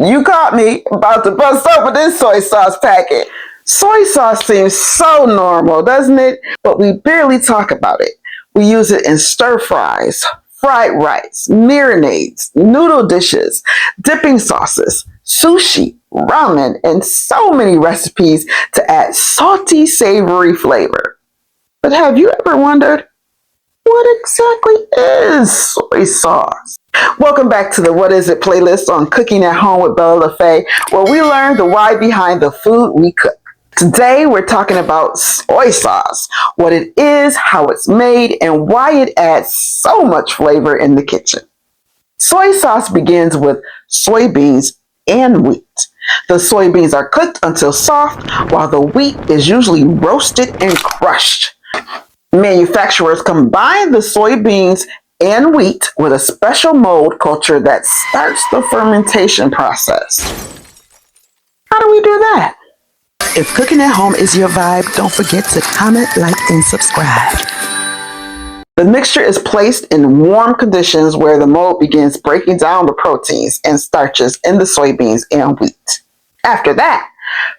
You caught me about to bust open this soy sauce packet. Soy sauce seems so normal, doesn't it? But we barely talk about it. We use it in stir fries, fried rice, marinades, noodle dishes, dipping sauces, sushi, ramen, and so many recipes to add salty, savory flavor. But have you ever wondered, what exactly is soy sauce? Welcome back to the What Is It playlist on Cooking at Home with Bella Lafay, where we learn the why behind the food we cook. Today, we're talking about soy sauce, what it is, how it's made, and why it adds so much flavor in the kitchen. Soy sauce begins with soybeans and wheat. The soybeans are cooked until soft, while the wheat is usually roasted and crushed. Manufacturers combine the soybeans and wheat with a special mold culture that starts the fermentation process. How do we do that? If cooking at home is your vibe, don't forget to comment, like, and subscribe. The mixture is placed in warm conditions where the mold begins breaking down the proteins and starches in the soybeans and wheat. After that,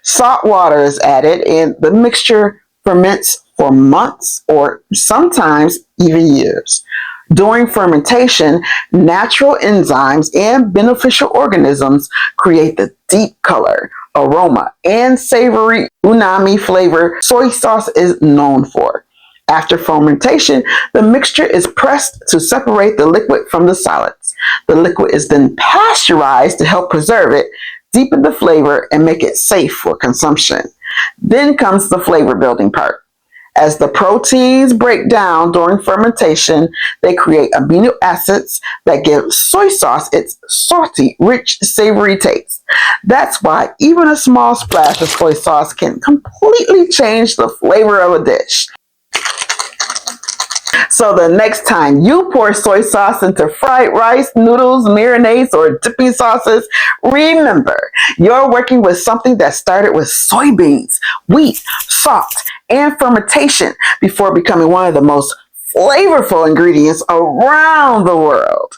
salt water is added and the mixture ferments for months or sometimes even years. During fermentation, natural enzymes and beneficial organisms create the deep color, aroma, and savory umami flavor soy sauce is known for. After fermentation, the mixture is pressed to separate the liquid from the solids. The liquid is then pasteurized to help preserve it, deepen the flavor, and make it safe for consumption. Then comes the flavor building part. As the proteins break down during fermentation, they create amino acids that give soy sauce its salty, rich, savory taste. That's why even a small splash of soy sauce can completely change the flavor of a dish. So the next time you pour soy sauce into fried rice, noodles, marinades, or dipping sauces, remember, you're working with something that started with soybeans, wheat, salt, and fermentation before becoming one of the most flavorful ingredients around the world.